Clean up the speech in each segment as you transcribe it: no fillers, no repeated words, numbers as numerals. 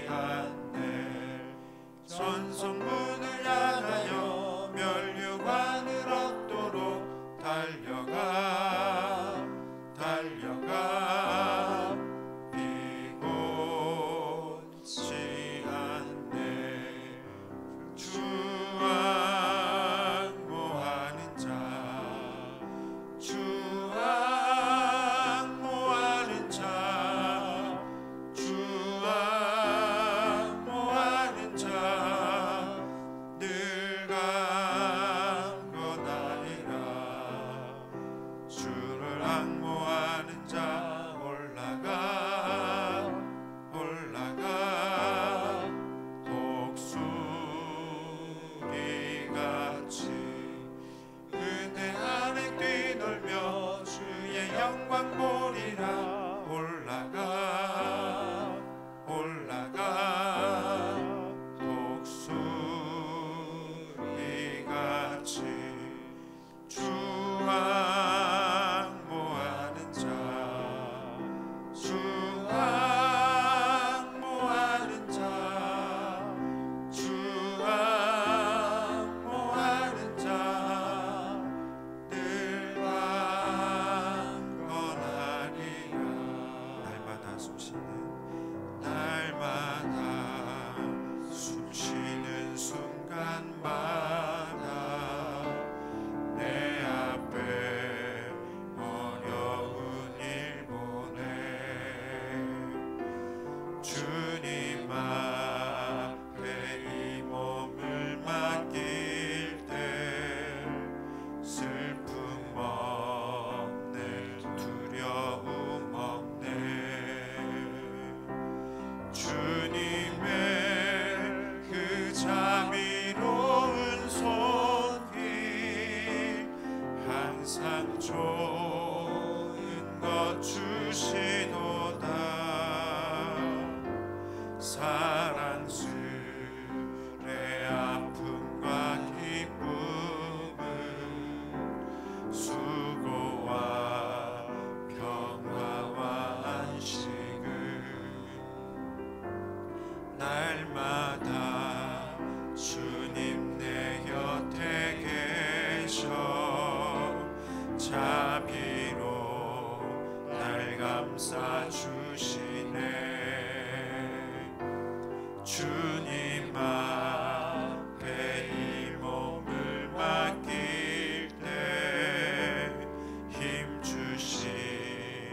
않네. 전성문을 향하여 면류관을 얻도록 달려가 비곤치 않네. 주 앙모하는 자, 주 앙모하는 자, 주 앙모하는 자 늘 강건하리라. 주를 앙모하는 자 올라가 독수리같이 은혜 안에 뛰놀며 주의 영광 보리라. 올라가 독수리같이 주 앙모하는 자, 주 앙모하는 자, 주 앙모하는 자 늘 강건하리라. 날마다 숨쉬는 순간마다 내 앞에 어려운 일 보내. 주님 앞에 이 몸을 맡길 때 슬픔 없네, 두려움 없네. 주님의 그 자비로운 손길 항상 좋은 것 주시도다. 사랑스레 아픔과 기쁨은 수고와 평화와 안식을 날마다 주님 내 곁에 계셔 자비로 날 감싸 주시네. 주님 앞에 이 몸을 맡길 때 힘 주시네,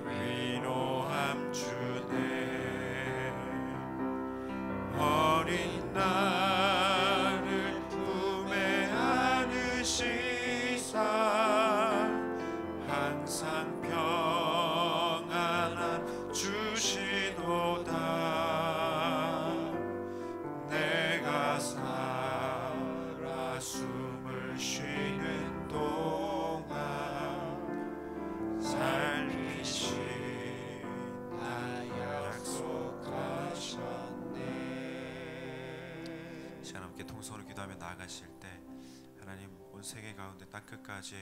위로함 주네. 어린 나를 품에 안으시사 항상 평안함 주시도다. 내가 살아 숨을 쉬는 동안 살리신 나 약속하셨네. 시간 함께 통성으로 기도하며 나아가실 때 하나님 온 세계 가운데 땅끝까지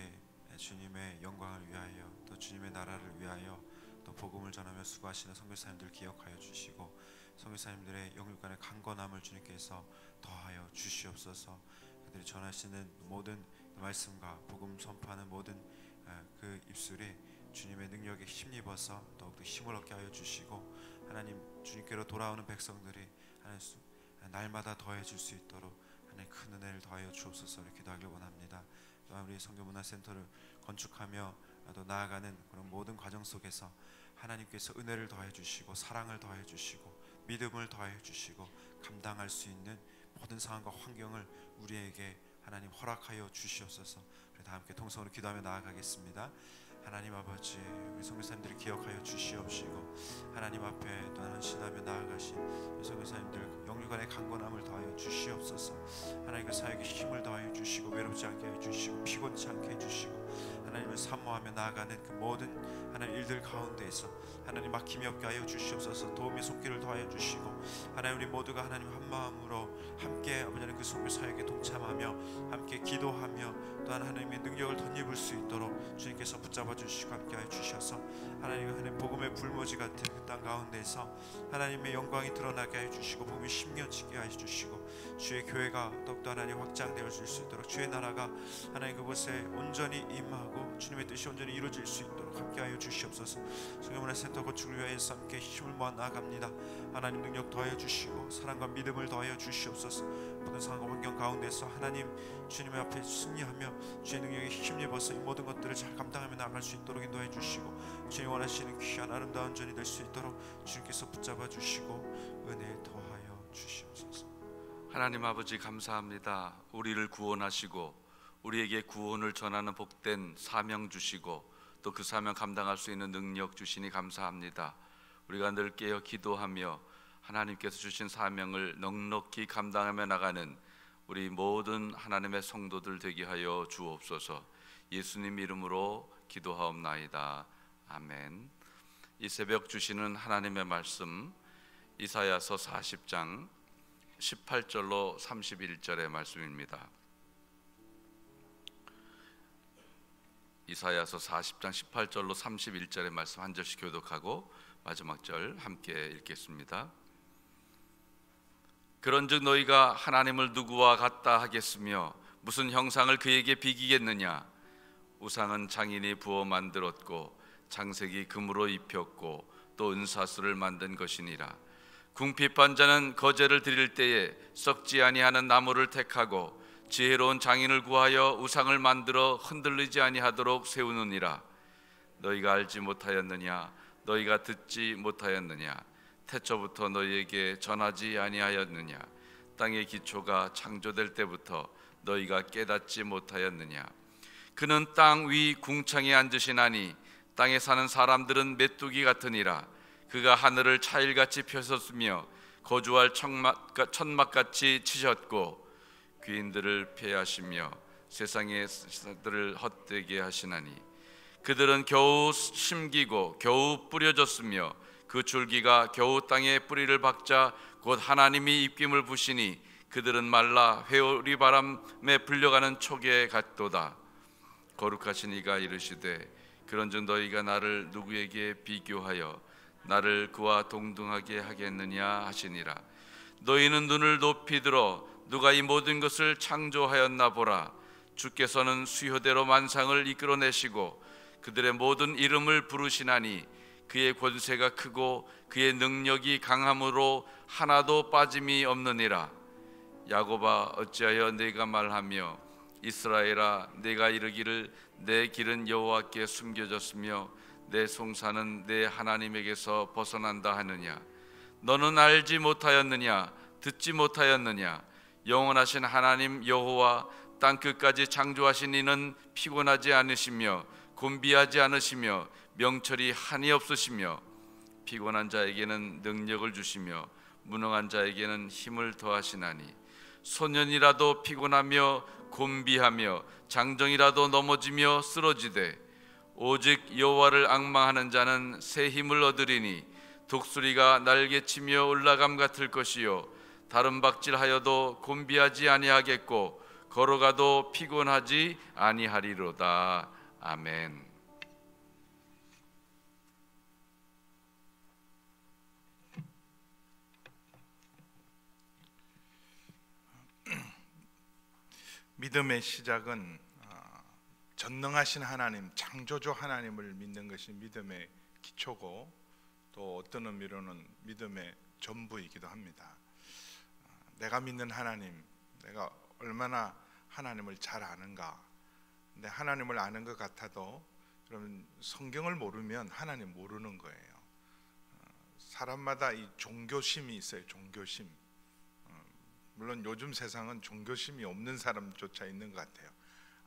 주님의 영광을 위하여 또 주님의 나라를 위하여 또 복음을 전하며 수고하시는 선교사님들 기억하여 주시고 선교사님들의 영육간의 강건함을 주님께서 더하여 주시옵소서. 그들이 전하시는 모든 말씀과 복음 선포하는 모든 그 입술이 주님의 능력에 힘입어서 더욱더 힘을 얻게 하여 주시고 하나님 주님께로 돌아오는 백성들이 하나님 날마다 더해질 수 있도록 하나님 큰 은혜를 더하여 주옵소서 기도하길 원합니다. 또한 우리 선교문화센터를 건축하며 또 나아가는 그런 모든 과정 속에서 하나님께서 은혜를 더해 주시고 사랑을 더해 주시고 믿음을 더해 주시고 감당할 수 있는 모든 상황과 환경을 우리에게 하나님 허락하여 주시옵소서. 우리 다 함께 통성으로 기도하며 나아가겠습니다. 하나님 아버지, 우리 선교사님들을 기억하여 주시옵시고 하나님 앞에 또 헌신하며 나아가신 선교사님들 영육 간의 강건함을 더하여 주시옵소서. 하나님 그 사역에 힘을 더하여 주시고 외롭지 않게 해주시고 피곤치 않게 해주시고 하나님을 사모하며 나아가는 그 모든 하나님 일들 가운데에서 하나님 막힘이 없게 하여 주시옵소서. 도움의 손길을 더하여 주시고 하나님 우리 모두가 하나님 한 마음으로 함께 아버지 하나님 그 선교 사역에 동참하며 함께 기도하며 또한 하나님의 능력을 덧입을 수 있도록 주님께서 붙잡아 주시고 함께 하여 주셔서 하나님 복음의 불모지 같은 그 땅 가운데서 하나님의 영광이 드러나게 하여 주시고 복음이 심겨지게 하여 주시고 주의 교회가 더욱더 하나님 확장되어 줄 수 있도록 주의 나라가 하나님 그곳에 온전히 임하고 주님의 뜻이 온전히 이루어질 수 있도록 함께 하여 주시옵소서. 성경문화센터 건축을 위하여서 함께 힘을 모아 나아갑니다. 하나님 능력 더하여 주시고 사랑과 믿음을 더하여 주시옵소서. 모든 상황 환경 가운데서 하나님 주님의 앞에 승리하며 주의 능력에 힘입어서 이 모든 것들을 잘 감당하며 나아갈 수 있도록 인도해 주시고 주님 원하시는 귀한 아름다운 전이 될 수 있도록 주님께서 붙잡아 주시고 은혜 더하여 주시옵소서. 하나님 아버지 감사합니다. 우리를 구원하시고 우리에게 구원을 전하는 복된 사명 주시고 또 그 사명 감당할 수 있는 능력 주시니 감사합니다. 우리가 늘 깨어 기도하며 하나님께서 주신 사명을 넉넉히 감당하며 나가는 우리 모든 하나님의 성도들 되게 하여 주옵소서. 예수님 이름으로 기도하옵나이다. 아멘. 이 새벽 주시는 하나님의 말씀 이사야서 40장 18절로 31절의 말씀입니다. 이사야서 40장 18절로 31절의 말씀 한 절씩 교독하고 마지막 절 함께 읽겠습니다. 그런즉 너희가 하나님을 누구와 같다 하겠으며 무슨 형상을 그에게 비기겠느냐. 우상은 장인이 부어 만들었고 장색이 금으로 입혔고 또 은사슬을 만든 것이니라. 궁핍한 자는 거제를 드릴 때에 썩지 아니하는 나무를 택하고 지혜로운 장인을 구하여 우상을 만들어 흔들리지 아니하도록 세우느니라. 너희가 알지 못하였느냐. 너희가 듣지 못하였느냐. 태초부터 너희에게 전하지 아니하였느냐. 땅의 기초가 창조될 때부터 너희가 깨닫지 못하였느냐. 그는 땅 위 궁창에 앉으시나니 땅에 사는 사람들은 메뚜기 같으니라. 그가 하늘을 차일같이 펴셨으며 거주할 천막같이 치셨고 귀인들을 폐하시며 세상의 사람들을 헛되게 하시나니 그들은 겨우 심기고 겨우 뿌려졌으며 그 줄기가 겨우 땅에 뿌리를 박자 곧 하나님이 입김을 부시니 그들은 말라 회오리 바람에 불려가는 촉에 같도다. 거룩하신 이가 이르시되 그런즉 너희가 나를 누구에게 비교하여 나를 그와 동등하게 하겠느냐 하시니라. 너희는 눈을 높이 들어 누가 이 모든 것을 창조하였나 보라. 주께서는 수효대로 만상을 이끌어내시고 그들의 모든 이름을 부르시나니 그의 권세가 크고 그의 능력이 강함으로 하나도 빠짐이 없느니라. 야곱아 어찌하여 내가 말하며 이스라엘아 내가 이르기를 내 길은 여호와께 숨겨졌으며 내 송사는 내 하나님에게서 벗어난다 하느냐. 너는 알지 못하였느냐. 듣지 못하였느냐. 영원하신 하나님 여호와 땅끝까지 창조하신 이는 피곤하지 않으시며 곤비하지 않으시며 명철이 한이 없으시며 피곤한 자에게는 능력을 주시며 무능한 자에게는 힘을 더하시나니 소년이라도 피곤하며 곤비하며 장정이라도 넘어지며 쓰러지되 오직 여호와를 앙망하는 자는 새 힘을 얻으리니 독수리가 날개치며 올라감 같을 것이요 다른 박질하여도 곤비하지 아니하겠고 걸어가도 피곤하지 아니하리로다. 아멘. 믿음의 시작은 전능하신 하나님, 창조주 하나님을 믿는 것이 믿음의 기초고 또 어떤 의미로는 믿음의 전부이기도 합니다. 내가 믿는 하나님, 내가 얼마나 하나님을 잘 아는가. 근데 하나님을 아는 것 같아도 그러면 성경을 모르면 하나님 모르는 거예요. 사람마다 이 종교심이 있어요. 종교심. 물론 요즘 세상은 종교심이 없는 사람조차 있는 것 같아요.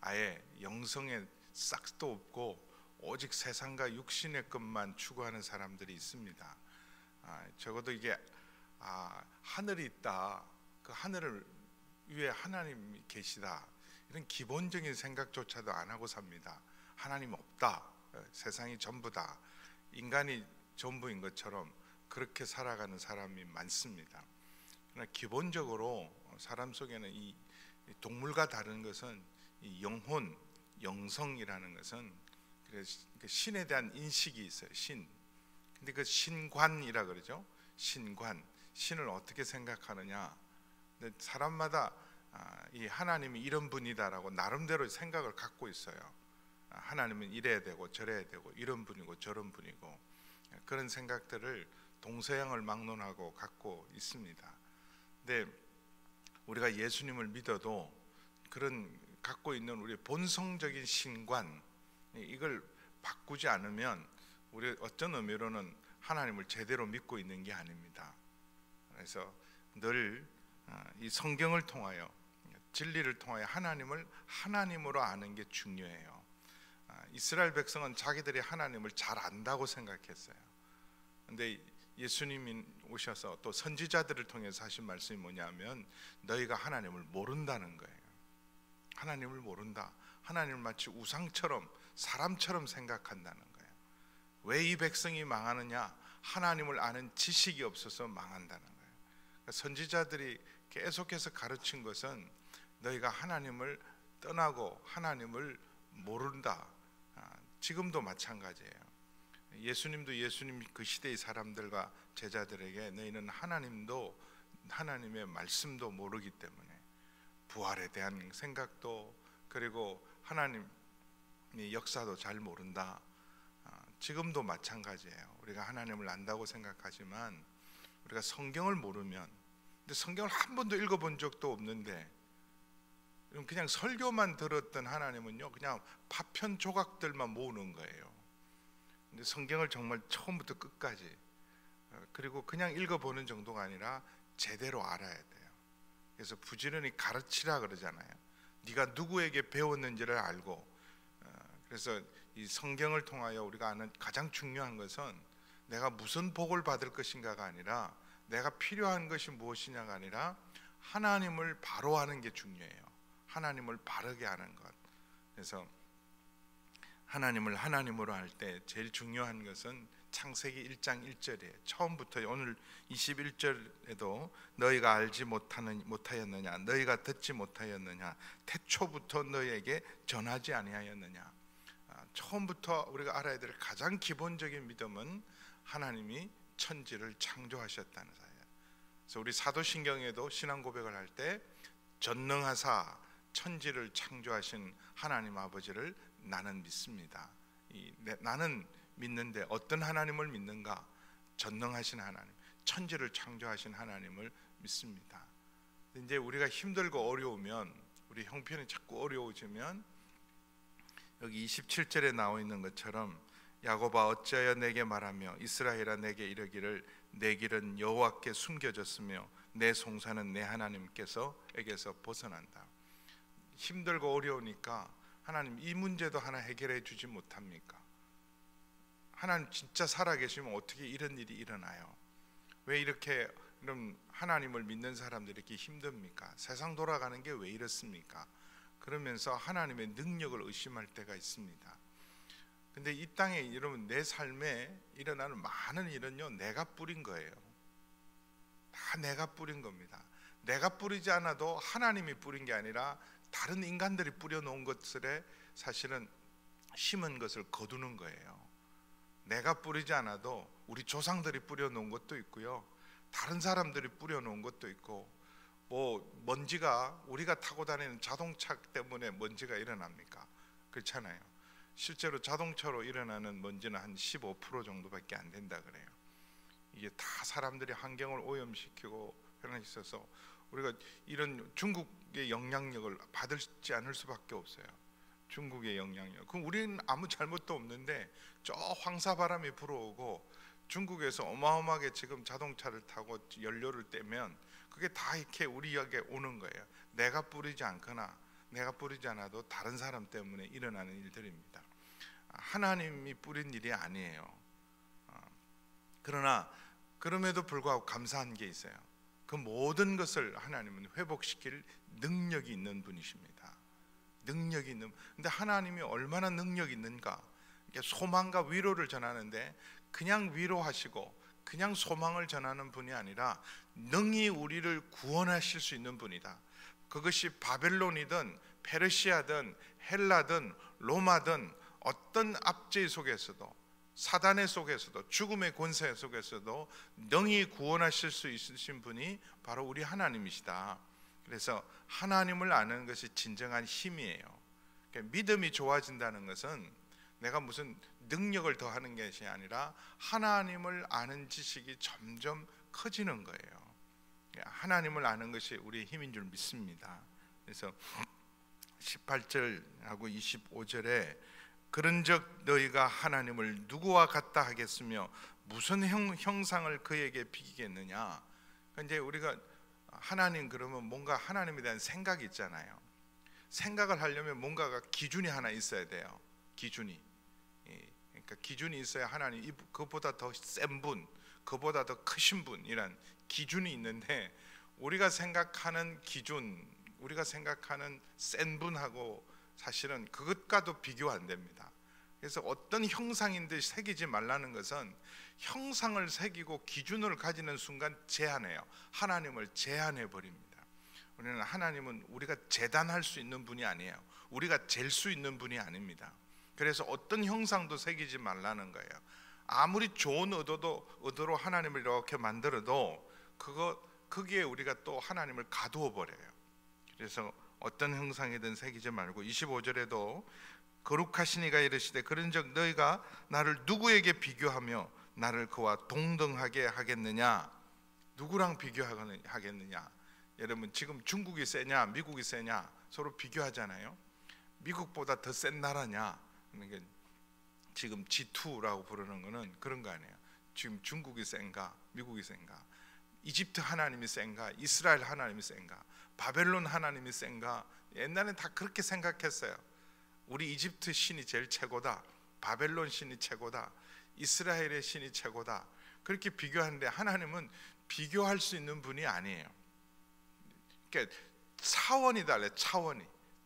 아예 영성에 싹도 없고 오직 세상과 육신의 것만 추구하는 사람들이 있습니다. 적어도 이게 하늘이 있다, 그 하늘 위에 하나님이 계시다, 이런 기본적인 생각조차도 안 하고 삽니다. 하나님 없다, 세상이 전부다, 인간이 전부인 것처럼 그렇게 살아가는 사람이 많습니다. 그러나 기본적으로 사람 속에는 이 동물과 다른 것은 이 영혼, 영성이라는 것은 신에 대한 인식이 있어요. 신. 근데 그 신관이라 그러죠. 신관. 신을 어떻게 생각하느냐. 근데 사람마다 이 하나님이 이런 분이다라고 나름대로 생각을 갖고 있어요. 하나님은 이래야 되고 저래야 되고 이런 분이고 저런 분이고, 그런 생각들을 동서양을 막론하고 갖고 있습니다. 근데 우리가 예수님을 믿어도 그런 갖고 있는 우리 본성적인 신관, 이걸 바꾸지 않으면 우리 어떤 의미로는 하나님을 제대로 믿고 있는 게 아닙니다. 그래서 늘 이 성경을 통하여, 진리를 통하여 하나님을 하나님으로 아는 게 중요해요. 이스라엘 백성은 자기들이 하나님을 잘 안다고 생각했어요. 근데 예수님이 오셔서 또 선지자들을 통해서 하신 말씀이 뭐냐면 너희가 하나님을 모른다는 거예요. 하나님을 모른다. 하나님을 마치 우상처럼, 사람처럼 생각한다는 거예요. 왜 이 백성이 망하느냐? 하나님을 아는 지식이 없어서 망한다는 거예요. 그러니까 선지자들이 계속해서 가르친 것은 너희가 하나님을 떠나고 하나님을 모른다. 지금도 마찬가지예요. 예수님도 예수님 그 시대의 사람들과 제자들에게 너희는 하나님도 하나님의 말씀도 모르기 때문에 부활에 대한 생각도, 그리고 하나님의 역사도 잘 모른다. 지금도 마찬가지예요. 우리가 하나님을 안다고 생각하지만 우리가 성경을 모르면, 근데 성경을 한 번도 읽어본 적도 없는데 그냥 설교만 들었던 하나님은요, 그냥 파편 조각들만 모으는 거예요. 근데 성경을 정말 처음부터 끝까지, 그리고 그냥 읽어보는 정도가 아니라 제대로 알아야 돼요. 그래서 부지런히 가르치라 그러잖아요. 네가 누구에게 배웠는지를 알고. 그래서 이 성경을 통하여 우리가 아는 가장 중요한 것은 내가 무슨 복을 받을 것인가가 아니라, 내가 필요한 것이 무엇이냐가 아니라 하나님을 바로 아는 게 중요해요. 하나님을 바르게 아는 것. 그래서 하나님을 하나님으로 할 때 제일 중요한 것은 창세기 1장 1절이에요. 처음부터 오늘 21절에도 너희가 알지 못하였느냐, 너희가 듣지 못하였느냐, 태초부터 너희에게 전하지 아니하였느냐. 처음부터 우리가 알아야 될 가장 기본적인 믿음은 하나님이 천지를 창조하셨다는 사실이에요. 그래서 우리 사도신경에도 신앙 고백을 할 때 전능하사 천지를 창조하신 하나님 아버지를 나는 믿습니다. 나는 믿는데 어떤 하나님을 믿는가? 전능하신 하나님, 천지를 창조하신 하나님을 믿습니다. 이제 우리가 힘들고 어려우면, 우리 형편이 자꾸 어려워지면 여기 27절에 나와 있는 것처럼 야곱아 어찌하여 내게 말하며 이스라엘아 내게 이르기를 내 길은 여호와께 숨겨졌으며 내 송사는 내 하나님께서에게서 벗어난다. 힘들고 어려우니까 하나님 이 문제도 하나 해결해 주지 못합니까? 하나님 진짜 살아계시면 어떻게 이런 일이 일어나요? 왜 이렇게 이런 하나님을 믿는 사람들이 이렇게 힘듭니까? 세상 돌아가는 게 왜 이렇습니까? 그러면서 하나님의 능력을 의심할 때가 있습니다. 근데 이 땅에 여러분, 내 삶에 일어나는 많은 일은요, 내가 뿌린 거예요. 다 내가 뿌린 겁니다. 내가 뿌리지 않아도 하나님이 뿌린 게 아니라 다른 인간들이 뿌려놓은 것들에 사실은 심은 것을 거두는 거예요. 내가 뿌리지 않아도 우리 조상들이 뿌려놓은 것도 있고요, 다른 사람들이 뿌려놓은 것도 있고, 뭐 먼지가, 우리가 타고 다니는 자동차 때문에 먼지가 일어납니까? 그렇잖아요. 실제로 자동차로 일어나는 먼지는 한 15% 정도밖에 안 된다 그래요. 이게 다 사람들이 환경을 오염시키고 그런 데 있어서 우리가 이런 중국의 영향력을 받지 않을 수밖에 없어요. 중국의 영향력. 그럼 우리는 아무 잘못도 없는데 저 황사바람이 불어오고 중국에서 어마어마하게 지금 자동차를 타고 연료를 떼면 그게 다 이렇게 우리에게 오는 거예요. 내가 뿌리지 않거나 내가 뿌리지 않아도 다른 사람 때문에 일어나는 일들입니다. 하나님이 뿌린 일이 아니에요. 그러나 그럼에도 불구하고 감사한 게 있어요. 그 모든 것을 하나님은 회복시킬 능력이 있는 분이십니다. 능력이 있는. 근데 하나님이 얼마나 능력이 있는가? 소망과 위로를 전하는데 그냥 위로하시고 그냥 소망을 전하는 분이 아니라 능히 우리를 구원하실 수 있는 분이다. 그것이 바벨론이든 페르시아든 헬라든 로마든 어떤 압제 속에서도, 사단의 속에서도, 죽음의 권세 속에서도 능히 구원하실 수 있으신 분이 바로 우리 하나님이시다. 그래서 하나님을 아는 것이 진정한 힘이에요. 그러니까 믿음이 좋아진다는 것은 내가 무슨 능력을 더하는 것이 아니라 하나님을 아는 지식이 점점 커지는 거예요. 하나님을 아는 것이 우리의 힘인 줄 믿습니다. 그래서 18절하고 25절에 그런즉 너희가 하나님을 누구와 같다 하겠으며 무슨 형상을 그에게 비기겠느냐. 이제 우리가 하나님 그러면 뭔가 하나님에 대한 생각이 있잖아요. 생각을 하려면 뭔가가 기준이 하나 있어야 돼요. 기준이. 그러니까 기준이 있어야 하나님 그보다 더 센 분, 그보다 더 크신 분이란 기준이 있는데 우리가 생각하는 기준, 우리가 생각하는 센 분하고 사실은 그것과도 비교 안 됩니다. 그래서 어떤 형상인데 새기지 말라는 것은 형상을 새기고 기준을 가지는 순간 제한해요. 하나님을 제한해 버립니다. 우리는 하나님은 우리가 재단할 수 있는 분이 아니에요. 우리가 잴 수 있는 분이 아닙니다. 그래서 어떤 형상도 새기지 말라는 거예요. 아무리 좋은 의도로 하나님을 이렇게 만들어도 거기에 우리가 또 하나님을 가두어 버려요. 그래서 어떤 형상이든 새기지 말고 25절에도 거룩하신 이가 이르시되 그런즉 너희가 나를 누구에게 비교하며 나를 그와 동등하게 하겠느냐. 누구랑 비교하겠느냐. 여러분 지금 중국이 세냐 미국이 세냐 서로 비교하잖아요. 미국보다 더 센 나라냐. 그러니까 지금 G2라고 부르는 거는 그런 거 아니에요. 지금 중국이 센가 미국이 센가, 이집트 하나님이 센가 이스라엘 하나님이 센가, 바벨론 하나님이 센가. 옛날엔 다 그렇게 생각했어요. 우리 이집트 신이 제일 최고다, 바벨론 신이 최고다, 이스라엘의 신이 최고다. 그렇게 비교하는데 하나님은 비교할 수 있는 분이 아니에요. 그러니까 차원이 달라요.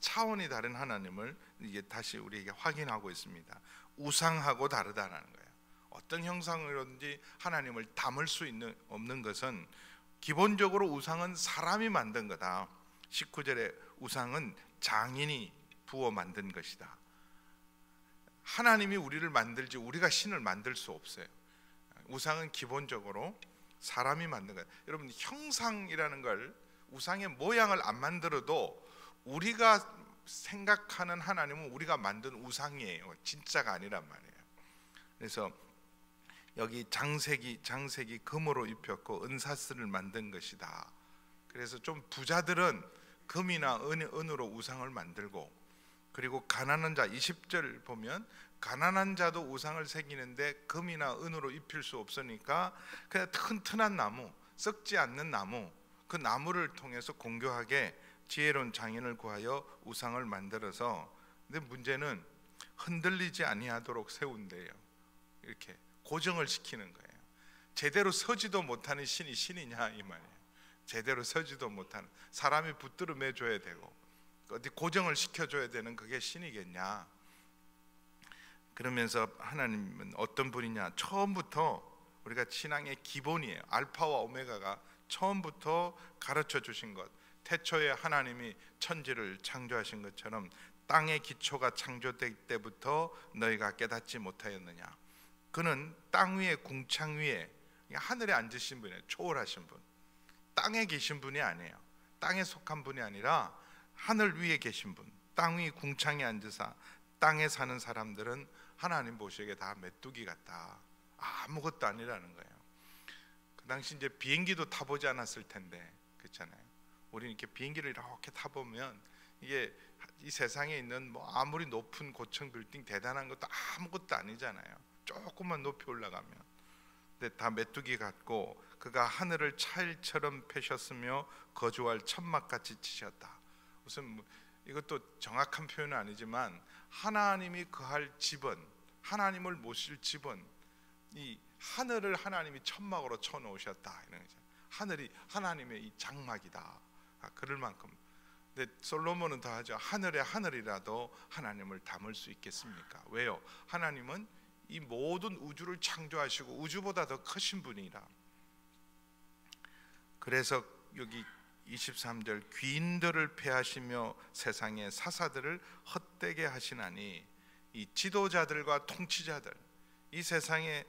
차원이 다른 하나님을 이게 다시 우리에게 확인하고 있습니다. 우상하고 다르다는 거예요. 어떤 형상으로든지 하나님을 담을 수 없는 것은 기본적으로 우상은 사람이 만든 거다. 19절에 우상은 장인이 부어 만든 것이다. 하나님이 우리를 만들지 우리가 신을 만들 수 없어요. 우상은 기본적으로 사람이 만든 거예요. 여러분 형상이라는 걸, 우상의 모양을 안 만들어도 우리가 생각하는 하나님은 우리가 만든 우상이에요. 진짜가 아니란 말이에요. 그래서 여기 장색이 금으로 입혔고 은사슬을 만든 것이다. 그래서 좀 부자들은 금이나 은으로 우상을 만들고, 그리고 가난한 자 20절 보면 가난한 자도 우상을 새기는데 금이나 은으로 입힐 수 없으니까 그냥 튼튼한 나무, 썩지 않는 나무, 그 나무를 통해서 공교하게 지혜로운 장인을 구하여 우상을 만들어서, 근데 문제는 흔들리지 아니하도록 세운대요. 이렇게 고정을 시키는 거예요. 제대로 서지도 못하는 신이 신이냐 이 말이에요. 제대로 서지도 못하는, 사람이 붙들어 매줘야 되고 어디 고정을 시켜줘야 되는 그게 신이겠냐. 그러면서 하나님은 어떤 분이냐. 처음부터 우리가 신앙의 기본이에요. 알파와 오메가가 처음부터 가르쳐 주신 것. 태초에 하나님이 천지를 창조하신 것처럼 땅의 기초가 창조될 때부터 너희가 깨닫지 못하였느냐. 그는 땅 위에 궁창 위에 하늘에 앉으신 분이에요. 초월하신 분. 땅에 계신 분이 아니에요. 땅에 속한 분이 아니라 하늘 위에 계신 분. 땅 위 궁창에 앉으사 땅에 사는 사람들은 하나님 보시기에 다 메뚜기 같다. 아무것도 아니라는 거예요. 그 당시 이제 비행기도 타보지 않았을 텐데, 그렇잖아요. 우리는 이렇게 비행기를 이렇게 타보면 이게 이 세상에 있는 뭐 아무리 높은 고층 빌딩 대단한 것도 아무것도 아니잖아요. 조금만 높이 올라가면. 근데 다 메뚜기 같고, 그가 하늘을 차일처럼 펴셨으며 거주할 천막같이 치셨다. 무슨 이것도 정확한 표현은 아니지만 하나님이 거할 집은, 하나님을 모실 집은 이 하늘을 하나님이 천막으로 쳐놓으셨다 이런 거죠. 하늘이 하나님의 이 장막이다. 그럴 만큼. 근데 솔로몬은 더 하죠. 하늘의 하늘이라도 하나님을 담을 수 있겠습니까? 왜요? 하나님은 이 모든 우주를 창조하시고 우주보다 더 크신 분이라. 그래서 여기 23절 귀인들을 패하시며 세상의 사사들을 헛되게 하시나니, 이 지도자들과 통치자들, 이 세상의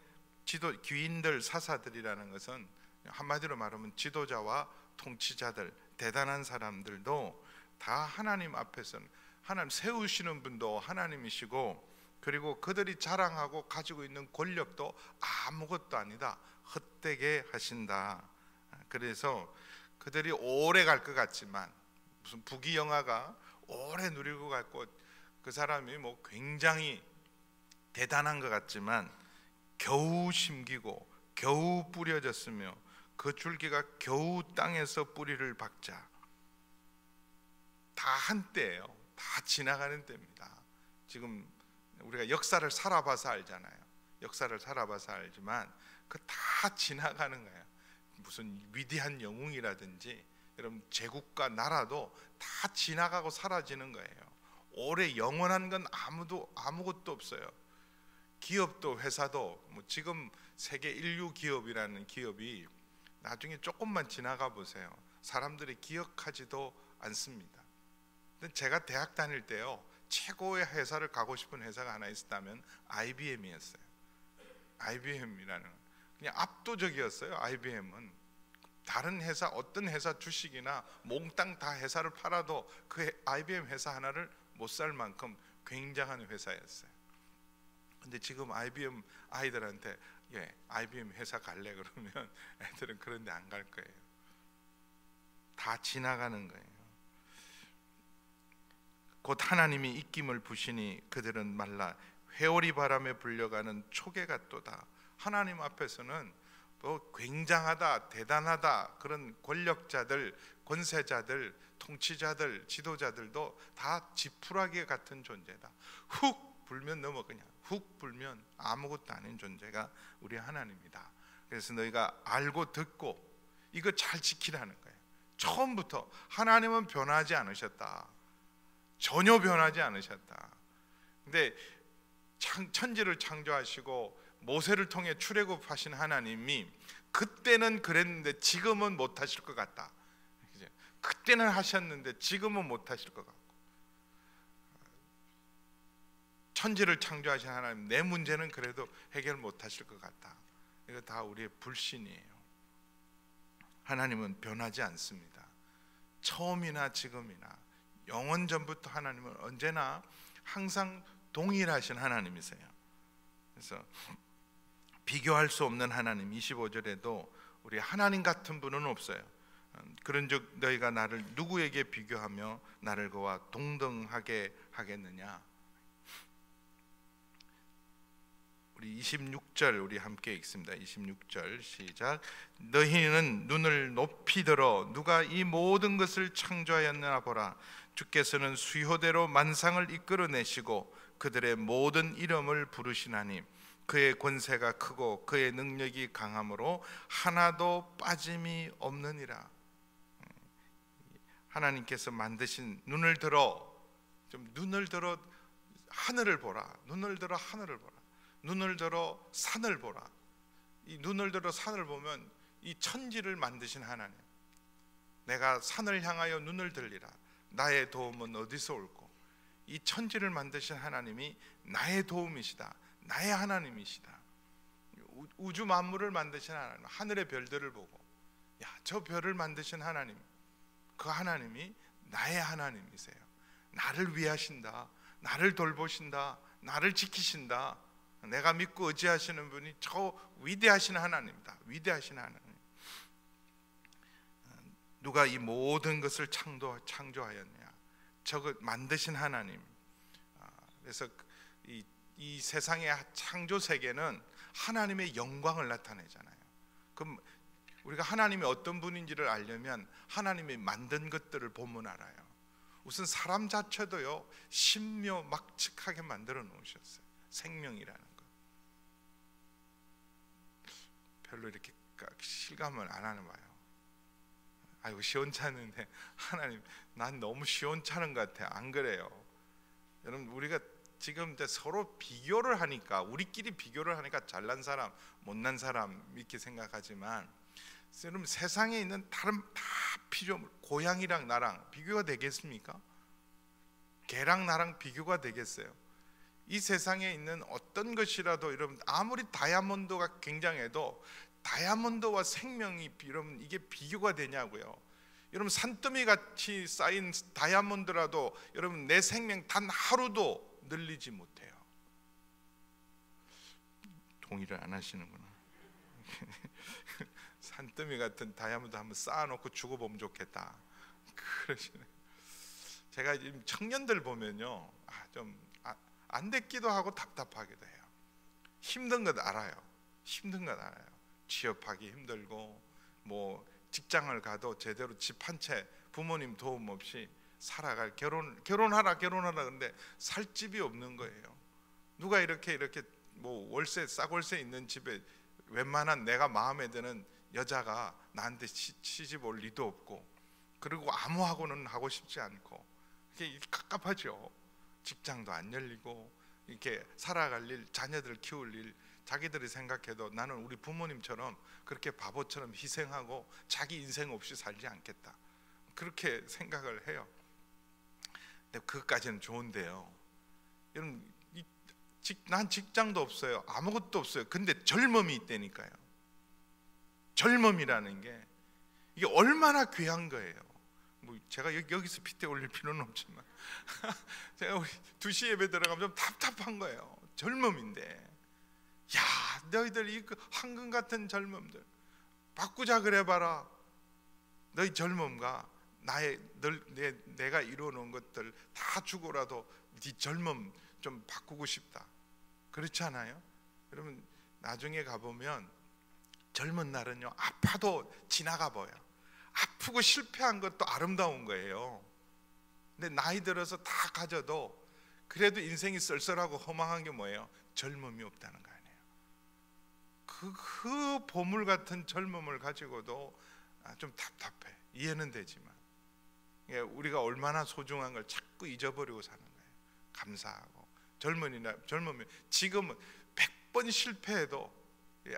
귀인들 사사들이라는 것은 한마디로 말하면 지도자와 통치자들, 대단한 사람들도 다 하나님 앞에서는 하나님 세우시는 분도 하나님이시고, 그리고 그들이 자랑하고 가지고 있는 권력도 아무것도 아니다, 헛되게 하신다. 그래서 그들이 오래 갈 것 같지만, 무슨 부귀영화가 오래 누리고 갔고 그 사람이 뭐 굉장히 대단한 것 같지만 겨우 심기고 겨우 뿌려졌으며 그 줄기가 겨우 땅에서 뿌리를 박자. 다 한때예요. 다 지나가는 때입니다. 지금 우리가 역사를 살아봐서 알잖아요. 역사를 살아봐서 알지만 그 다 지나가는 거예요. 무슨 위대한 영웅이라든지 여러분 제국과 나라도 다 지나가고 사라지는 거예요. 오래 영원한 건 아무것도 없어요. 기업도 회사도 뭐 지금 세계 인류 기업이라는 기업이 나중에 조금만 지나가 보세요. 사람들이 기억하지도 않습니다. 근데 제가 대학 다닐 때요, 최고의 회사를 가고 싶은 회사가 하나 있었다면 IBM이었어요. IBM이라는 그냥 압도적이었어요. IBM은 다른 회사, 어떤 회사 주식이나 몽땅 다 회사를 팔아도 그 IBM 회사 하나를 못 살 만큼 굉장한 회사였어요. 근데 지금 IBM 아이들한테 IBM 회사 갈래 그러면 애들은 그런 데 안 갈 거예요. 다 지나가는 거예요. 곧 하나님이 입김을 부시니 그들은 말라 회오리 바람에 불려가는 초계 같도다. 하나님 앞에서는 또 굉장하다, 대단하다, 그런 권력자들, 권세자들, 통치자들, 지도자들도 다 지푸라기 같은 존재다. 훅 불면 넘어, 그냥 훅 불면 아무것도 아닌 존재가 우리 하나님이다. 그래서 너희가 알고 듣고 이거 잘 지키라는 거예요. 처음부터 하나님은 변하지 않으셨다. 전혀 변하지 않으셨다. 근데 천지를 창조하시고 모세를 통해 출애굽하신 하나님이 그때는 그랬는데 지금은 못 하실 것 같다. 그때는 하셨는데 지금은 못 하실 것 같고, 천지를 창조하신 하나님, 내 문제는 그래도 해결 못 하실 것 같다. 이거 다 우리의 불신이에요. 하나님은 변하지 않습니다. 처음이나 지금이나 영원 전부터 하나님은 언제나 항상 동일하신 하나님이세요. 그래서 비교할 수 없는 하나님, 25절에도 우리 하나님 같은 분은 없어요. 그런즉 너희가 나를 누구에게 비교하며 나를 그와 동등하게 하겠느냐. 우리 26절 우리 함께 읽습니다. 26절 시작. 너희는 눈을 높이 들어 누가 이 모든 것을 창조하였나 보라. 주께서는 수효대로 만상을 이끌어내시고 그들의 모든 이름을 부르시나니 그의 권세가 크고 그의 능력이 강함으로 하나도 빠짐이 없느니라. 하나님께서 만드신 눈을 들어, 좀 눈을 들어 하늘을 보라. 눈을 들어 하늘을 보라. 눈을 들어 산을 보라. 이 눈을 들어 산을 보면 이 천지를 만드신 하나님, 내가 산을 향하여 눈을 들리라. 나의 도움은 어디서 올꼬. 이 천지를 만드신 하나님이 나의 도움이시다. 나의 하나님이시다. 우주 만물을 만드신 하나님, 하늘의 별들을 보고 저 별을 만드신 하나님, 그 하나님이 나의 하나님이세요. 나를 위하신다. 나를 돌보신다. 나를 지키신다. 내가 믿고 의지하시는 분이 저 위대하신 하나님이다. 위대하신 하나님. 누가 이 모든 것을 창조하였냐. 저거 만드신 하나님. 그래서 이 세상의 창조 세계는 하나님의 영광을 나타내잖아요. 그럼 우리가 하나님이 어떤 분인지를 알려면 하나님이 만든 것들을 보면 알아요. 우선 사람 자체도요, 신묘막측하게 만들어 놓으셨어요. 생명이라는 것. 별로 이렇게 실감을 안 하는 거예요. 아이고 시원찮은데 하나님 난 너무 시원찮은 것 같아. 안 그래요? 여러분 우리가 지금 이제 서로 비교를 하니까 우리끼리 비교를 하니까 잘난 사람 못난 사람 이렇게 생각하지만 여러분 세상에 있는 다른 다 피조물 고양이랑 나랑 비교가 되겠습니까? 개랑 나랑 비교가 되겠어요? 이 세상에 있는 어떤 것이라도 여러분 아무리 다이아몬드가 굉장해도 다이아몬드와 생명이 여러분 이게 비교가 되냐고요. 여러분 산더미 같이 쌓인 다이아몬드라도 여러분 내 생명 단 하루도 늘리지 못해요. 동의를 안 하시는구나. 산더미 같은 다이아몬드 한번 쌓아놓고 죽어보면 좋겠다 그러시네. 제가 지금 청년들 보면요 좀 안 됐기도 하고 답답하기도 해요. 힘든 것 알아요. 힘든 것 알아요. 취업하기 힘들고 뭐 직장을 가도 제대로 집 한 채 부모님 도움 없이 살아갈 결혼하라 근데 살 집이 없는 거예요. 누가 이렇게 뭐 월세 싸골세 있는 집에 웬만한 내가 마음에 드는 여자가 나한테 시집 올 리도 없고 그리고 아무하고는 하고 싶지 않고 이게 갑갑하죠. 직장도 안 열리고 이렇게 살아갈 일, 자녀들 키울 일 자기들이 생각해도 나는 우리 부모님처럼 그렇게 바보처럼 희생하고 자기 인생 없이 살지 않겠다 그렇게 생각을 해요. 근데 그것까지는 좋은데요. 여러분 난 직장도 없어요. 아무것도 없어요. 근데 젊음이 있다니까요. 젊음이라는 게 이게 얼마나 귀한 거예요. 뭐 제가 여기서 핏대 올릴 필요는 없지만 제가 우리 2시 예배 들어가면 좀 답답한 거예요. 젊음인데 야 너희들 이 황금 같은 젊음들 바꾸자 그래봐라. 너희 젊음과 내가 이루어놓은 것들 다 주고라도 네 젊음 좀 바꾸고 싶다. 그렇지 않아요? 여러분 나중에 가보면 젊은 날은요 아파도 지나가 버려요. 아프고 실패한 것도 아름다운 거예요. 근데 나이 들어서 다 가져도 그래도 인생이 쓸쓸하고 허망한 게 뭐예요? 젊음이 없다는 거 아니에요. 그 보물 같은 젊음을 가지고도 좀 답답해. 이해는 되지만 우리가 얼마나 소중한 걸 자꾸 잊어버리고 사는 거예요. 감사하고 젊으면 지금은 100번 실패해도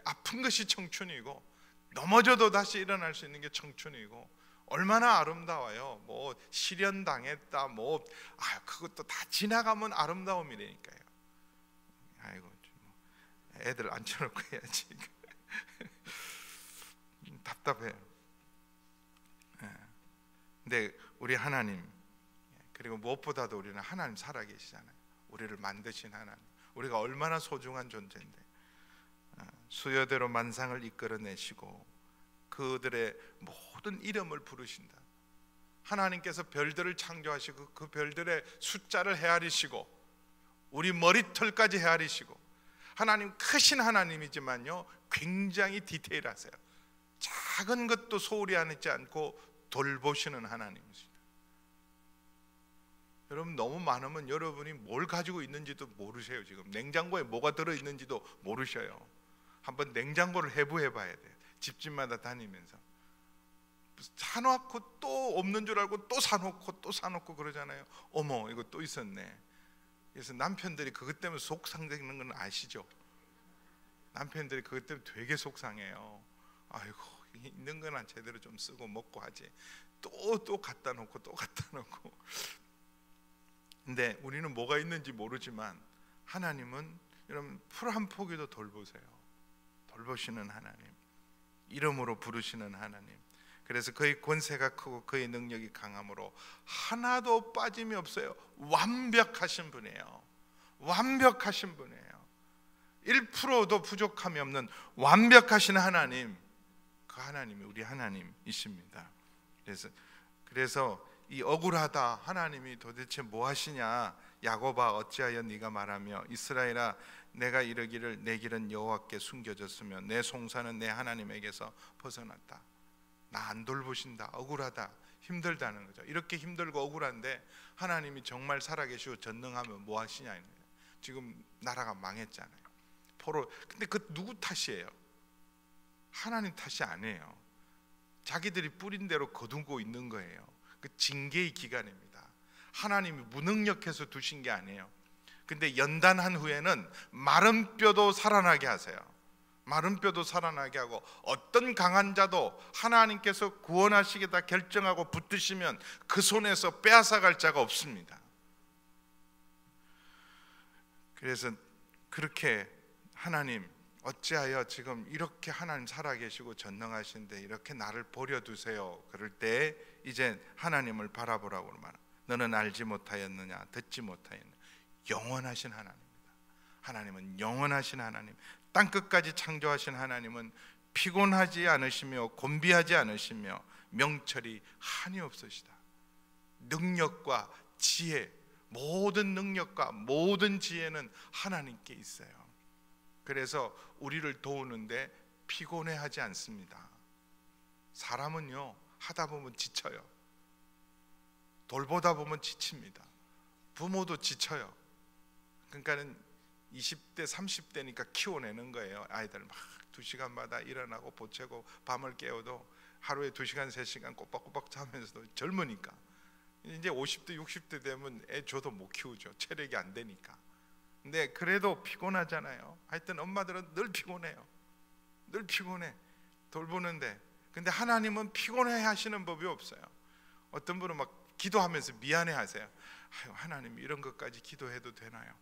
아픈 것이 청춘이고 넘어져도 다시 일어날 수 있는 게 청춘이고 얼마나 아름다워요. 뭐 시련 당했다 뭐 그것도 다 지나가면 아름다움이라니까요. 아이고 애들 앉혀놓고 해야지. 답답해요. 근데 우리 하나님 그리고 무엇보다도 우리는 하나님 살아계시잖아요. 우리를 만드신 하나님, 우리가 얼마나 소중한 존재인데 수요대로 만상을 이끌어내시고 그들의 모든 이름을 부르신다. 하나님께서 별들을 창조하시고 그 별들의 숫자를 헤아리시고 우리 머리털까지 헤아리시고 하나님 크신 하나님이지만요 굉장히 디테일하세요. 작은 것도 소홀히 하지 않고 돌보시는 하나님이십니다. 여러분 너무 많으면 여러분이 뭘 가지고 있는지도 모르세요. 지금 냉장고에 뭐가 들어있는지도 모르셔요. 한번 냉장고를 해부해 봐야 돼요. 집집마다 다니면서 사놓고 또 없는 줄 알고 또 사놓고 그러잖아요. 어머 이거 또 있었네. 그래서 남편들이 그것 때문에 속상되는 건 아시죠? 남편들이 그것 때문에 되게 속상해요. 아이고 있는 거나 제대로 좀 쓰고 먹고 하지 또 갖다 놓고 또 갖다 놓고. 근데 우리는 뭐가 있는지 모르지만 하나님은 여러분 풀 한 포기도 돌보세요. 돌보시는 하나님, 이름으로 부르시는 하나님. 그래서 그의 권세가 크고 그의 능력이 강함으로 하나도 빠짐이 없어요. 완벽하신 분이에요. 완벽하신 분이에요. 1%도 부족함이 없는 완벽하신 하나님, 그 하나님이 우리 하나님이십니다. 그래서 이 억울하다 하나님이 도대체 뭐 하시냐, 야곱아 어찌하여 네가 말하며 이스라엘아 내가 이르기를 내 길은 여호와께 숨겨졌으며 내 송사는 내 하나님에게서 벗어났다. 나 안 돌보신다. 억울하다. 힘들다는 거죠. 이렇게 힘들고 억울한데 하나님이 정말 살아계시고 전능하면 뭐 하시냐. 지금 나라가 망했잖아요. 포로. 근데 그 누구 탓이에요? 하나님 탓이 아니에요. 자기들이 뿌린 대로 거두고 있는 거예요. 그 징계의 기간입니다. 하나님이 무능력해서 두신 게 아니에요. 근데 연단한 후에는 마른 뼈도 살아나게 하세요. 마른 뼈도 살아나게 하고, 어떤 강한 자도 하나님께서 구원하시겠다 결정하고 붙드시면 그 손에서 빼앗아갈 자가 없습니다. 그래서 그렇게 하나님, 어찌하여 지금 이렇게 하나님 살아계시고 전능하신데 이렇게 나를 버려두세요. 그럴 때 이제 하나님을 바라보라고 말합니다. 너는 알지 못하였느냐, 듣지 못하였느냐. 영원하신 하나님입니다. 하나님은 영원하신 하나님, 땅끝까지 창조하신 하나님은 피곤하지 않으시며 곤비하지 않으시며 명철이 한이 없으시다. 능력과 지혜, 모든 능력과 모든 지혜는 하나님께 있어요. 그래서 우리를 도우는데 피곤해하지 않습니다. 사람은요, 하다 보면 지쳐요. 돌보다 보면 지칩니다. 부모도 지쳐요. 그러니까는 20대 30대니까 키워내는 거예요. 아이들 막 2시간마다 일어나고 보채고 밤을 깨워도 하루에 2시간 3시간 꼬박꼬박 자면서도 젊으니까. 이제 50대 60대 되면 애 줘도 못 키우죠. 체력이 안 되니까. 근데 그래도 피곤하잖아요. 하여튼 엄마들은 늘 피곤해요. 늘 피곤해, 돌보는데. 근데 하나님은 피곤해 하시는 법이 없어요. 어떤 분은 막 기도하면서 미안해 하세요. 아유, 하나님 이런 것까지 기도해도 되나요?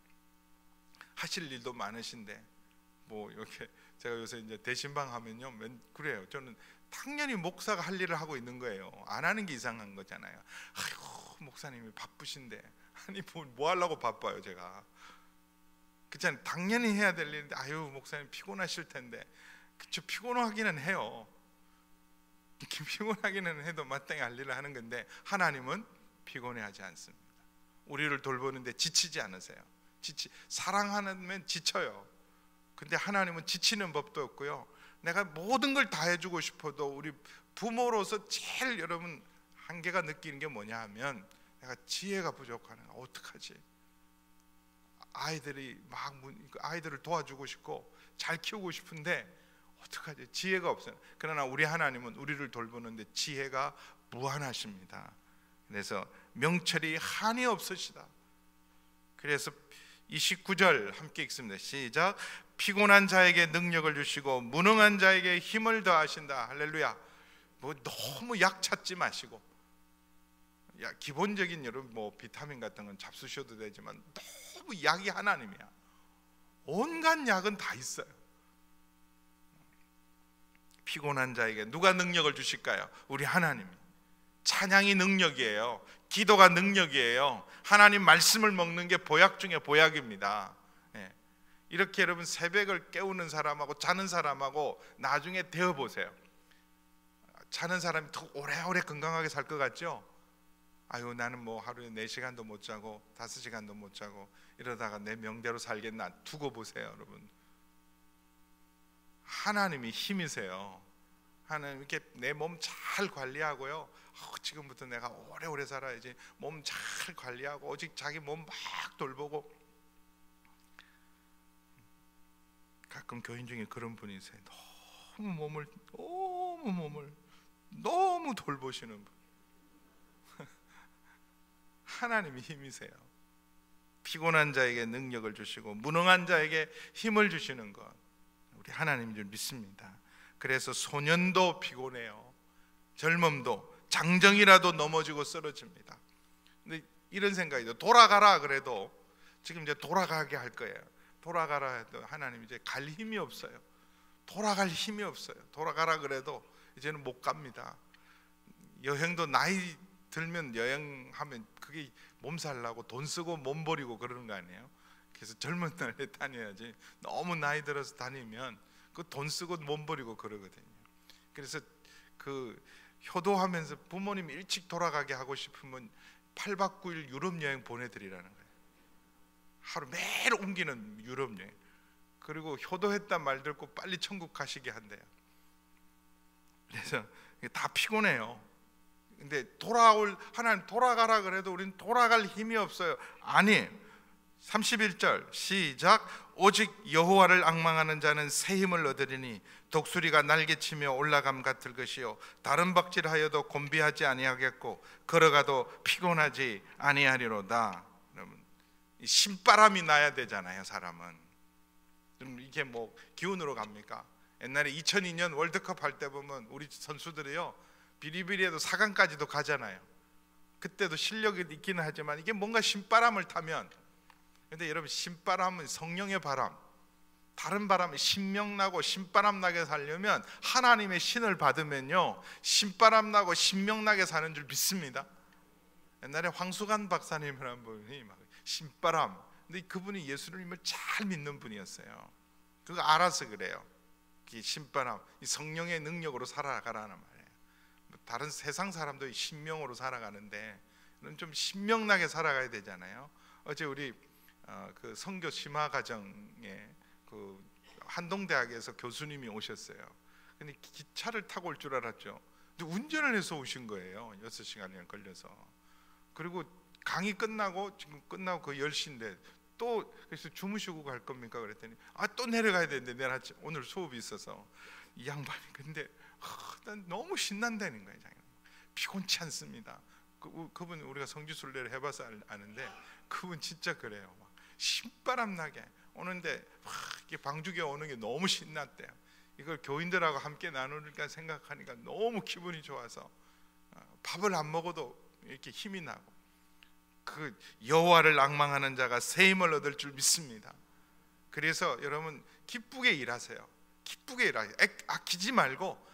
하실 일도 많으신데. 뭐 이렇게 제가 요새 이제 대신방 하면요, 그래요. 저는 당연히 목사가 할 일을 하고 있는 거예요. 안 하는 게 이상한 거잖아요. 아이고, 목사님이 바쁘신데. 아니 뭐 하려고 바빠요, 제가. 그렇잖아요. 당연히 해야 될 일인데, 아유, 목사님 피곤하실 텐데. 그쵸, 피곤하기는 해요. 피곤하기는 해도 마땅히 할 일을 하는 건데, 하나님은 피곤해하지 않습니다. 우리를 돌보는데 지치지 않으세요. 사랑하면 지쳐요. 근데 하나님은 지치는 법도 없고요. 내가 모든 걸 다 해주고 싶어도, 우리 부모로서 제일 여러분 한계가 느끼는 게 뭐냐 하면, 내가 지혜가 부족하네. 어떡하지? 아이들을 도와주고 싶고 잘 키우고 싶은데 어떡하지? 지혜가 없어요. 그러나 우리 하나님은 우리를 돌보는데 지혜가 무한하십니다. 그래서 명철이 한이 없으시다. 그래서 29절 함께 읽습니다. 시작. 피곤한 자에게 능력을 주시고 무능한 자에게 힘을 더하신다. 할렐루야. 뭐 너무 약 찾지 마시고, 기본적인 여러분 뭐 비타민 같은 건 잡수셔도 되지만 너무 약이 하나님이야. 온갖 약은 다 있어요. 피곤한 자에게 누가 능력을 주실까요? 우리 하나님. 찬양이 능력이에요. 기도가 능력이에요. 하나님 말씀을 먹는 게 보약 중에 보약입니다. 이렇게 여러분 새벽을 깨우는 사람하고 자는 사람하고 나중에 대어보세요. 자는 사람이 더 오래오래 건강하게 살 것 같죠? 아유, 나는 뭐 하루에 4시간도 못 자고 5시간도 못 자고 이러다가 내 명대로 살겠나. 두고 보세요, 여러분. 하나님이 힘이세요. 하나님 이렇게 내 몸 잘 관리하고요. 지금부터 내가 오래오래 살아야지. 몸 잘 관리하고 오직 자기 몸 막 돌보고. 가끔 교인 중에 그런 분이 있어요. 너무 돌보시는 분. 하나님이 힘이세요. 피곤한 자에게 능력을 주시고 무능한 자에게 힘을 주시는 것, 우리 하나님인 줄 믿습니다. 그래서 소년도 피곤해요. 젊음도, 장정이라도 넘어지고 쓰러집니다. 근데 이런 생각이 들어요. 돌아가라 그래도 지금 이제 돌아가게 할 거예요. 돌아가라 해도 하나님 이제 갈 힘이 없어요. 돌아갈 힘이 없어요. 돌아가라 그래도 이제는 못 갑니다. 여행도 나이 들면 여행하면 그게 몸살나고 돈 쓰고 몸 버리고 그러는 거 아니에요? 그래서 젊은 날에 다녀야지. 너무 나이 들어서 다니면 그 돈 쓰고 몸 버리고 그러거든요. 그래서 그 효도하면서 부모님 일찍 돌아가게 하고 싶으면 8박 9일 유럽 여행 보내드리라는 거예요. 하루 매일 옮기는 유럽 여행. 그리고 효도했단 말 듣고 빨리 천국 가시게 한대요. 그래서 다 피곤해요. 근데 하나님 돌아가라 그래도 우리는 돌아갈 힘이 없어요. 아니, 31절 시작. 오직 여호와를 앙망하는 자는 새 힘을 얻으리니 독수리가 날개치며 올라감 같을 것이요 다른 박질하여도 곤비하지 아니하겠고 걸어가도 피곤하지 아니하리로다. 여러분, 신바람이 나야 되잖아요. 사람은 이게 뭐 기운으로 갑니까? 옛날에 2002년 월드컵 할 때 보면 우리 선수들이요 비리비리해도 4강까지도 가잖아요. 그때도 실력이 있기는 하지만 이게 뭔가 신바람을 타면, 근데 여러분 신바람은 성령의 바람, 다른 바람이 신명나고 신바람나게 살려면 하나님의 신을 받으면요 신바람나고 신명나게 사는 줄 믿습니다. 옛날에 황수관 박사님이라는 분이 막 신바람, 근데 그분이 예수님을 잘 믿는 분이었어요. 그거 알아서 그래요. 이 신바람, 이 성령의 능력으로 살아가라는 말이에요. 다른 세상 사람도 신명으로 살아가는데 좀 신명나게 살아가야 되잖아요. 어제 우리 그 선교 심화 과정에 그 한동대학에서 교수님이 오셨어요. 근데 기차를 타고 올 줄 알았죠. 근데 운전을 해서 오신 거예요. 6시간이나 걸려서. 그리고 강의 끝나고 지금 끝나고 거의 10시인데 또 그래서 주무시고 갈 겁니까? 그랬더니 또 내려가야 되는데 내일 아침 오늘 수업이 있어서 이 양반이 근데 난 너무 신난다는 거예요. 피곤치 않습니다. 그분 우리가 성지순례를 해봐서 아는데 그분 진짜 그래요. 막 신바람 나게 오는데 이게 방주교 오는 게 너무 신났대요. 이걸 교인들하고 함께 나누니까 생각하니까 너무 기분이 좋아서 밥을 안 먹어도 이렇게 힘이 나고, 그 여호와를 앙망하는 자가 새 힘을 얻을 줄 믿습니다. 그래서 여러분 기쁘게 일하세요. 기쁘게 일하세요. 아끼지 말고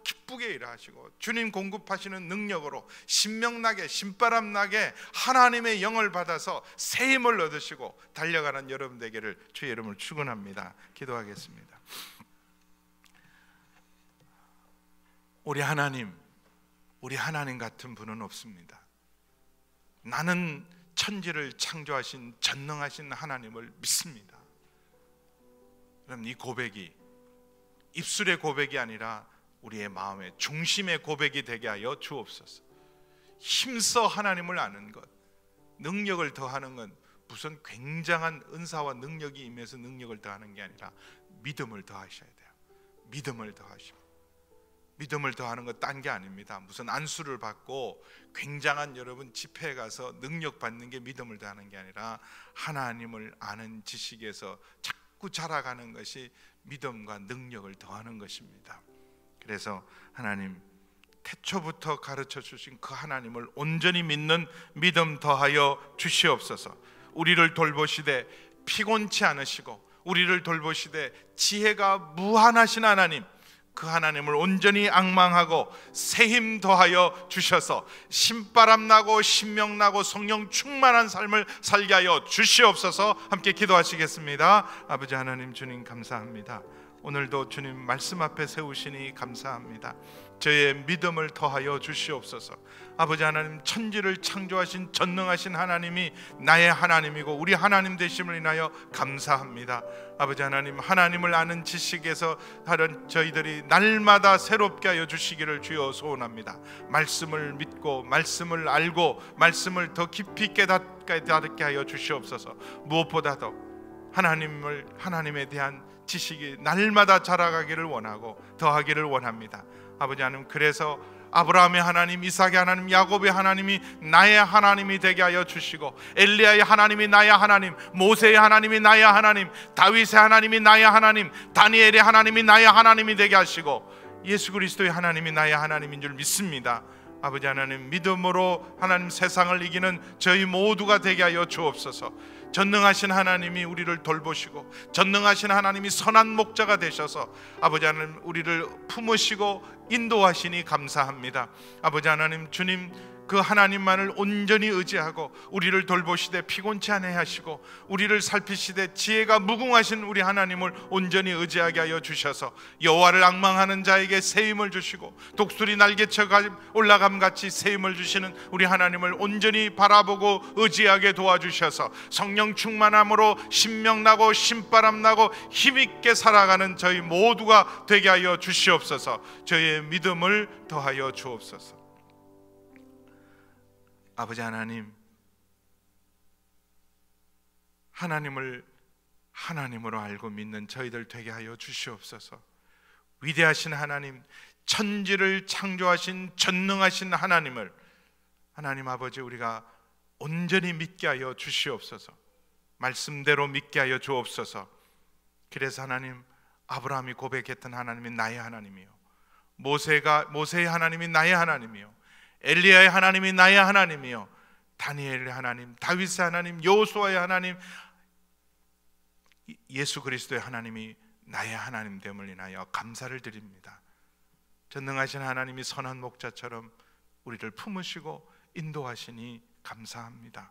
기쁘게 일하시고 주님 공급하시는 능력으로 신명나게 신바람나게 하나님의 영을 받아서 새 힘을 얻으시고 달려가는 여러분 되기를 주의 이름으로 축원합니다. 기도하겠습니다. 우리 하나님 같은 분은 없습니다. 나는 천지를 창조하신 전능하신 하나님을 믿습니다. 그럼 이 고백이 입술의 고백이 아니라 우리의 마음의 중심의 고백이 되게 하여 주옵소서. 힘써 하나님을 아는 것, 능력을 더하는 건 무슨 굉장한 은사와 능력이 임해서 능력을 더하는 게 아니라 믿음을 더하셔야 돼요. 믿음을 더하시고, 믿음을 더하는 것 딴 게 아닙니다. 무슨 안수를 받고 굉장한 여러분 집회에 가서 능력 받는 게 믿음을 더하는 게 아니라 하나님을 아는 지식에서 자꾸 자라가는 것이 믿음과 능력을 더하는 것입니다. 그래서 하나님 태초부터 가르쳐 주신 그 하나님을 온전히 믿는 믿음 더하여 주시옵소서. 우리를 돌보시되 피곤치 않으시고 우리를 돌보시되 지혜가 무한하신 하나님, 그 하나님을 온전히 앙망하고 새 힘 더하여 주셔서 신바람 나고 신명 나고 성령 충만한 삶을 살게 하여 주시옵소서. 함께 기도하시겠습니다. 아버지 하나님 주님 감사합니다. 오늘도 주님 말씀 앞에 세우시니 감사합니다. 저의 믿음을 더하여 주시옵소서. 아버지 하나님, 천지를 창조하신 전능하신 하나님이 나의 하나님이고 우리 하나님 되심을 인하여 감사합니다. 아버지 하나님, 하나님을 아는 지식에서 다른 저희들이 날마다 새롭게 하여 주시기를 주여 소원합니다. 말씀을 믿고 말씀을 알고 말씀을 더 깊이 깨닫게 하여 주시옵소서. 무엇보다도 하나님에 대한 지식이 날마다 자라가기를 원하고 더하기를 원합니다. 아버지 하나님, 그래서 아브라함의 하나님, 이삭의 하나님, 야곱의 하나님이 나의 하나님이 되게 하여 주시고, 엘리야의 하나님이 나의 하나님, 모세의 하나님이 나의 하나님, 다윗의 하나님이 나의 하나님, 다니엘의 하나님이 나의 하나님이 되게 하시고, 예수 그리스도의 하나님이 나의 하나님인 줄 믿습니다. 아버지 하나님, 믿음으로 하나님 세상을 이기는 저희 모두가 되게 하여 주옵소서. 전능하신 하나님이 우리를 돌보시고 전능하신 하나님이 선한 목자가 되셔서 아버지 하나님 우리를 품으시고 인도하시니 감사합니다. 아버지 하나님, 주님 그 하나님만을 온전히 의지하고 우리를 돌보시되 피곤치 않게 하시고 우리를 살피시되 지혜가 무궁하신 우리 하나님을 온전히 의지하게 하여 주셔서 여호와를 앙망하는 자에게 새 힘을 주시고 독수리 날개쳐 올라감 같이 새 힘을 주시는 우리 하나님을 온전히 바라보고 의지하게 도와주셔서 성령 충만함으로 신명나고 신바람나고 힘있게 살아가는 저희 모두가 되게 하여 주시옵소서. 저희의 믿음을 더하여 주옵소서. 아버지 하나님, 하나님을 하나님으로 알고 믿는 저희들 되게 하여 주시옵소서. 위대하신 하나님, 천지를 창조하신 전능하신 하나님을, 하나님 아버지, 우리가 온전히 믿게 하여 주시옵소서. 말씀대로 믿게 하여 주옵소서. 그래서 하나님, 아브라함이 고백했던 하나님이 나의 하나님이요, 모세의 하나님이 나의 하나님이요, 엘리야의 하나님이 나의 하나님이요, 다니엘의 하나님, 다윗의 하나님, 여호수아의 하나님, 예수 그리스도의 하나님이 나의 하나님됨을 인하여 감사를 드립니다. 전능하신 하나님이 선한 목자처럼 우리를 품으시고 인도하시니 감사합니다.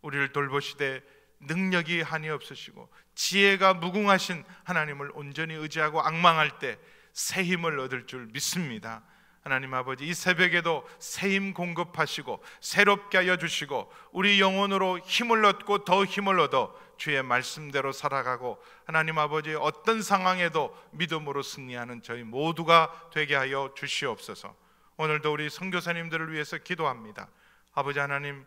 우리를 돌보시되 능력이 한이 없으시고 지혜가 무궁하신 하나님을 온전히 의지하고 앙망할 때 새 힘을 얻을 줄 믿습니다. 하나님 아버지, 이 새벽에도 새 힘 공급하시고 새롭게 하여 주시고 우리 영혼으로 힘을 얻고 더 힘을 얻어 주의 말씀대로 살아가고, 하나님 아버지, 어떤 상황에도 믿음으로 승리하는 저희 모두가 되게 하여 주시옵소서. 오늘도 우리 선교사님들을 위해서 기도합니다. 아버지 하나님,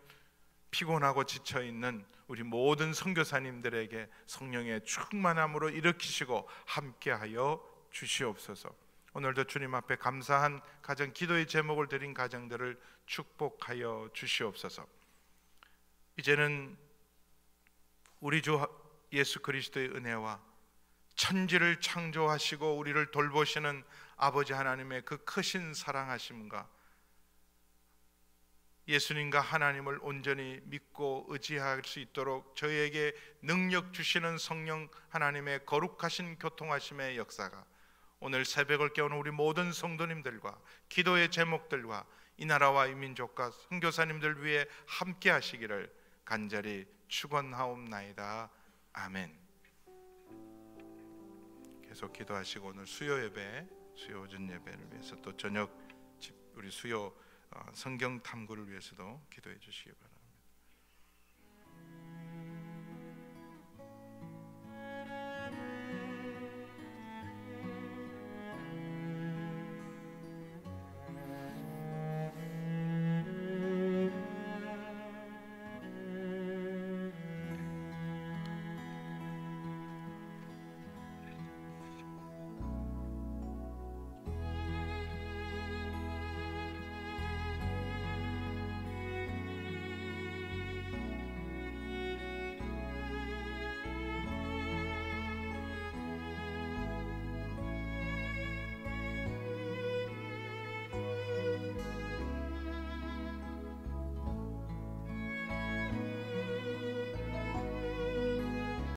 피곤하고 지쳐있는 우리 모든 선교사님들에게 성령의 충만함으로 일으키시고 함께하여 주시옵소서. 오늘도 주님 앞에 감사한 가정, 기도의 제목을 드린 가정들을 축복하여 주시옵소서. 이제는 우리 주 예수 그리스도의 은혜와 천지를 창조하시고 우리를 돌보시는 아버지 하나님의 그 크신 사랑하심과 예수님과 하나님을 온전히 믿고 의지할 수 있도록 저희에게 능력 주시는 성령 하나님의 거룩하신 교통하심의 역사가 오늘 새벽을 깨우는 우리 모든 성도님들과 기도의 제목들과 이 나라와 이 민족과 선교사님들 위해 함께 하시기를 간절히 축원하옵나이다. 아멘. 계속 기도하시고 오늘 수요 예배, 수요 오전 예배를 위해서 또 저녁 우리 수요 성경 탐구를 위해서도 기도해 주시기 바랍니다.